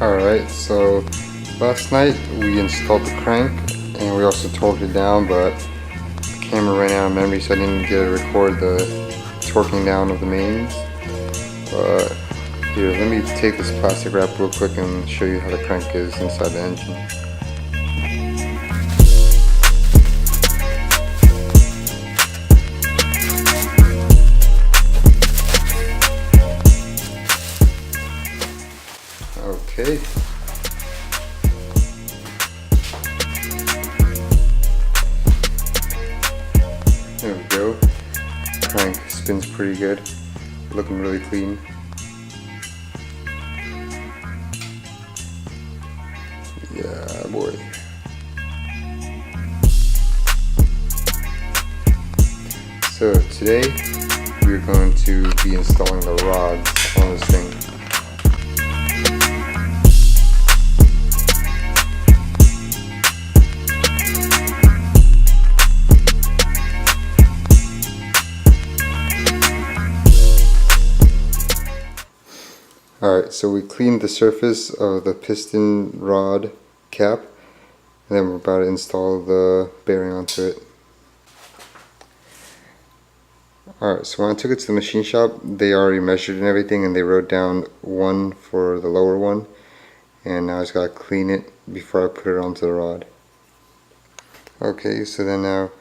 Alright, so last night we installed the crank and we also torqued it down, but the camera ran out of memory, so I didn't get to record the torquing down of the mains. But here, let me take this plastic wrap real quick and show you how the crank is inside the engine. Okay. There we go. Crank spins pretty good. Looking really clean. Yeah, boy. So today we're going to be installing the rods on this thing. Alright, so we cleaned the surface of the piston rod cap, and then we're about to install the bearing onto it. Alright, so when I took it to the machine shop, they already measured and everything, and they wrote down 1 for the lower one, and now I just gotta clean it before I put it onto the rod. Okay, so then now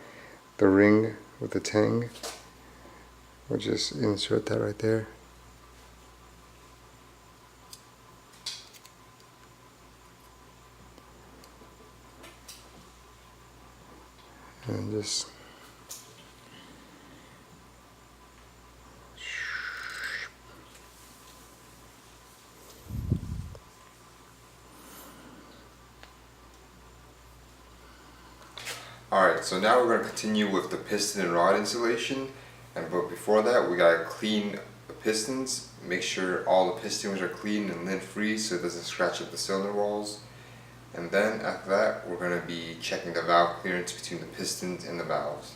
the ring with the tang, we'll just insert that right there. And just Alright, so now we're going to continue with the piston and rod installation, but before that we gotta clean the pistons, make sure all the pistons are clean and lint free so it doesn't scratch up the cylinder walls. And then after that, we're going to be checking the valve clearance between the pistons and the valves.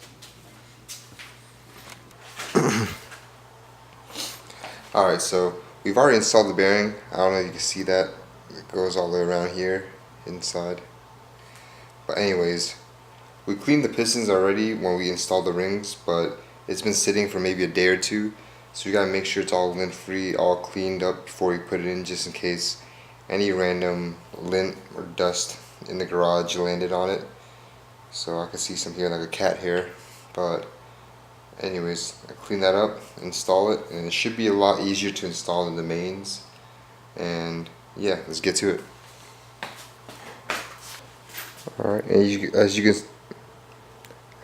Alright, so we've already installed the bearing. I don't know if you can see that. It goes all the way around here, inside. But anyways, we cleaned the pistons already when we installed the rings, but it's been sitting for maybe a day or two. So we got to make sure it's all lint free, all cleaned up before we put it in, just in case any random lint or dust in the garage landed on it. So I can see some here like a cat hair, but anyways, I clean that up, install it, and it should be a lot easier to install than the mains. And yeah, let's get to it. Alright, and as you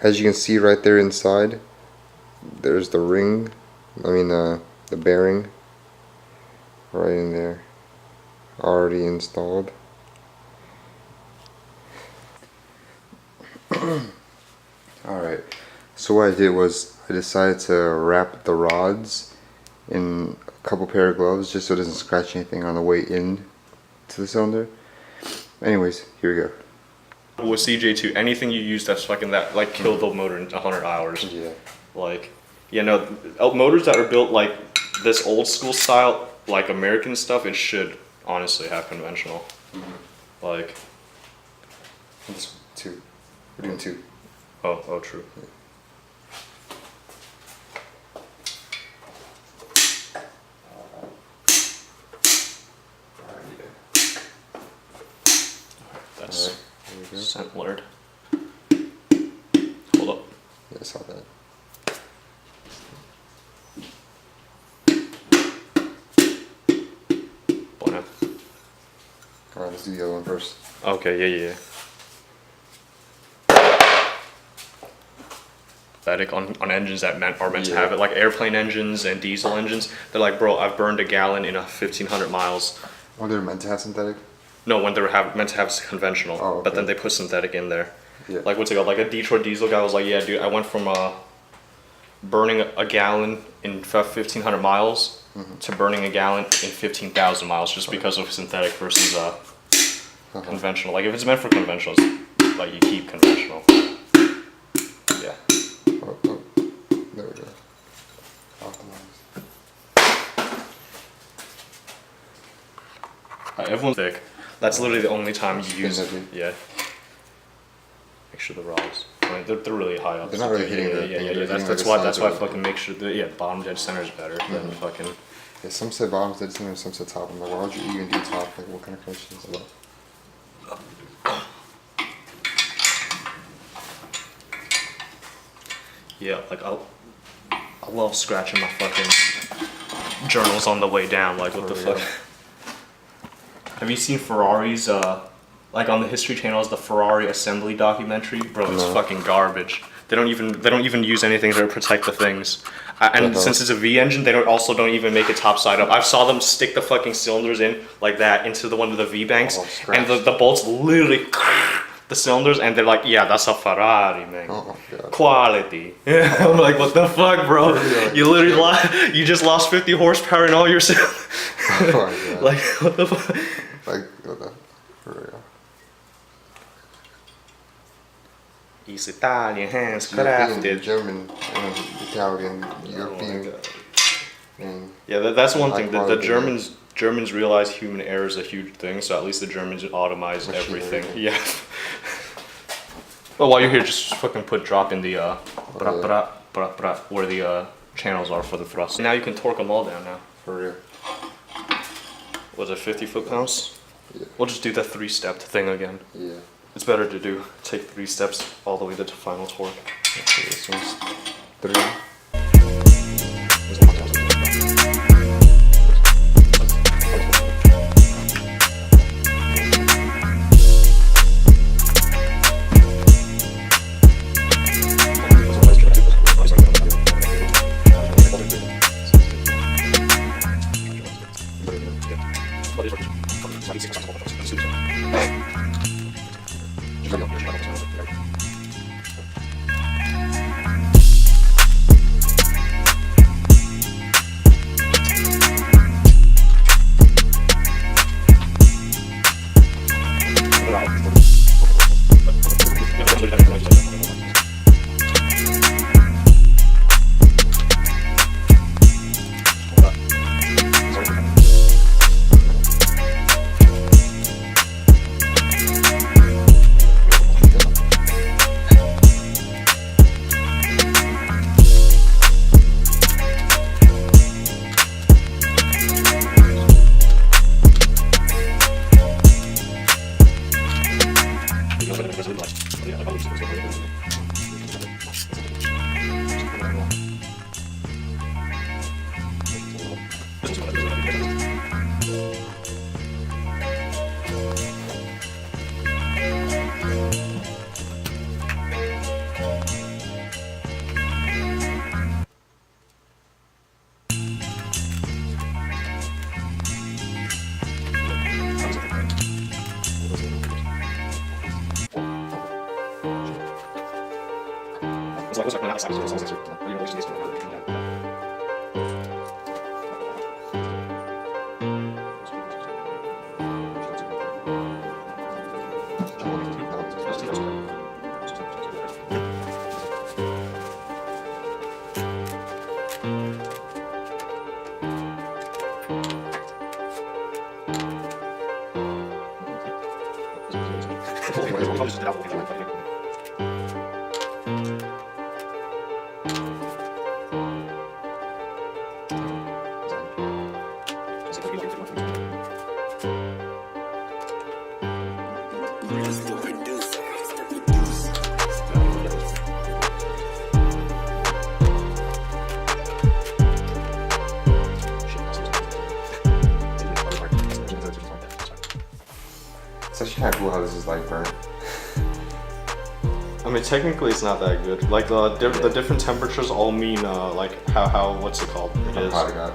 can see right there inside, there's the ring, the bearing right in there, already installed. Alright, so what I did was I decided to wrap the rods in a couple pair of gloves just so it doesn't scratch anything on the way in to the cylinder. Anyways, here we go. With CJ2, anything you use that's fucking that, like, kill the motor in 100 hours. Yeah. Like, you know, motors that are built like this old school style, like American stuff, it should honestly have conventional. Mm-hmm. Like, this 2. We're doing 2. Oh, true. Yeah. That's right, centered. Hold up. Yeah, I saw that. Alright, let's do the other one first. Okay, yeah. Static on engines that are meant to have it, like airplane engines and diesel engines. They're like, bro, I've burned a gallon in 1,500 miles. Oh, they're meant to have synthetic? No, when they were meant to have conventional, okay. But then they put synthetic in there. Yeah. Like, what's it called? Like a Detroit diesel guy was like, yeah, dude, I went from burning a gallon in 1,500 miles to burning a gallon in 15,000 miles just because of synthetic versus conventional. Like, if it's meant for conventional, it's like you keep conventional. Yeah. Oh, there we go. Optimized. Everyone's thick. That's literally the only time you use it. Heavy. Yeah. Make sure the rods. I mean, they're really high up. They're not really hitting the. Yeah. That's why I fucking make sure the bottom dead center is better than fucking. Yeah, some say bottom dead center, some say top. I'm like, why would you even do top? Like, what kind of question is that? Yeah, like I love scratching my fucking journals on the way down. Like, what the fuck? Have you seen Ferrari's like on the History Channel is the Ferrari assembly documentary? Bro, it's fucking garbage. They don't even use anything to protect the things. And since it's a V engine, they don't even make it top side up. I saw them stick the fucking cylinders in like that into the one of the V banks, and the bolts literally the cylinders, and they're like, yeah, that's a Ferrari, man. Oh, God. Quality. I'm like, what the fuck, bro? You literally you just lost 50 horsepower in all your cylinders. Oh, my God. Like, what the fuck? Like, what the, for real. He's Italian, hands European, crafted. German, Italian, European. And Yeah, that's one thing. The quality Germans realize human error is a huge thing, so at least the Germans automate everything. Machinery. Yeah. Well, while you're here, just fucking drop in the where the channels are for the thrust. Now you can torque them all down now. for real. Was it 50 foot-pounds? Yeah. We'll just do the 3-step thing again. Yeah. It's better to take 3 steps all the way to final torque. Okay, this one's 3. It's actually kind of cool how this is like burnt. I mean, technically, it's not that good. Like the different temperatures all mean like how what's it called? It is. Hot it got.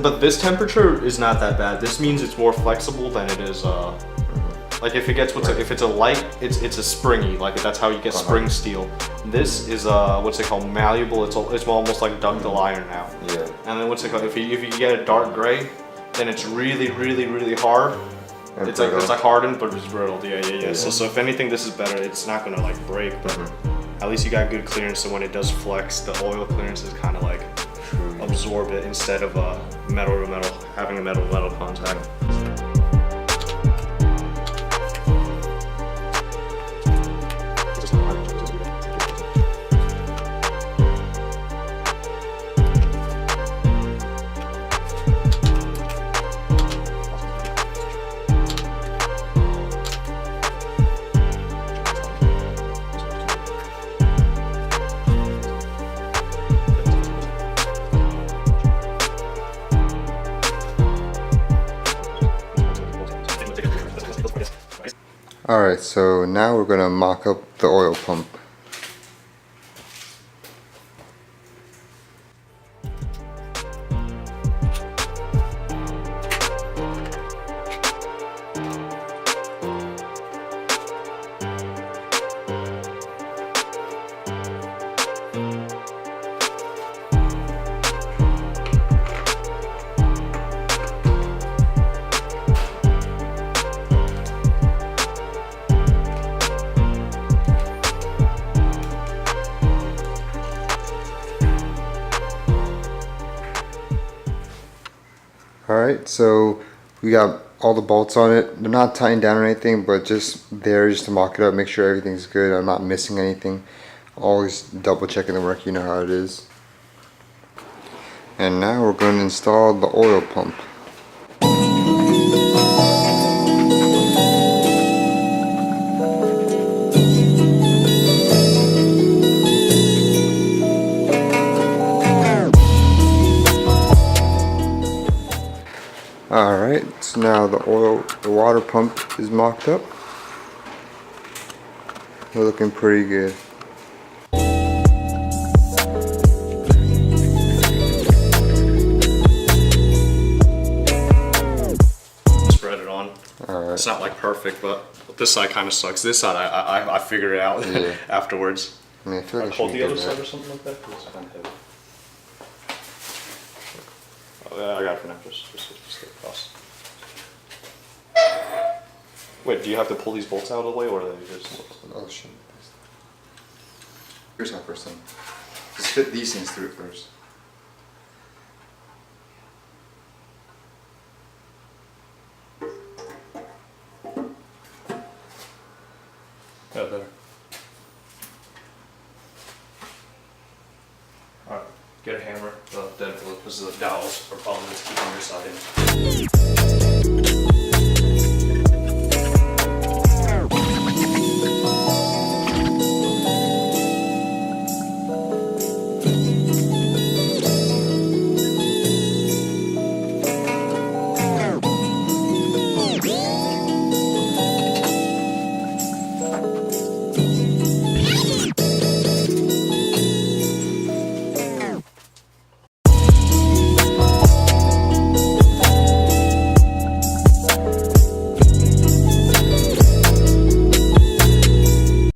But this temperature is not that bad. This means it's more flexible than it is. Like if it gets if it's a light, it's a springy. Like that's how you get spring steel. This is what's it called? Malleable. It's almost like ductile iron now. Yeah. And then what's it called? If you get a dark gray, then it's really hard. And It's like hardened, but it's brittle. Yeah. So if anything, this is better. It's not gonna like break, but at least you got good clearance. So when it does flex, the oil clearance is kind of like absorb it instead of metal to metal having a metal to metal contact. Alright, so now we're going to mock up the oil pump. Alright, so we got all the bolts on it. They're not tightened down or anything, but just there just to mock it up, make sure everything's good. I'm not missing anything. Always double checking the work, you know how it is. And now we're going to install the oil pump. Alright, so now the water pump is mocked up. They're looking pretty good. Spread it on. Alright. It's not like perfect, but this side kind of sucks. This side I figured it out Yeah. afterwards. I mean, I feel like Hold the other side or something like that. 'Cause it's kind of heavy. Oh, yeah, I got it for now. Just get across. Wait, do you have to pull these bolts out of the way, or are they just? Oh shit. Here's my first thing. Just fit these things through first. Yeah, there. Alright, get a hammer. The dowels are probably to keep on your side in.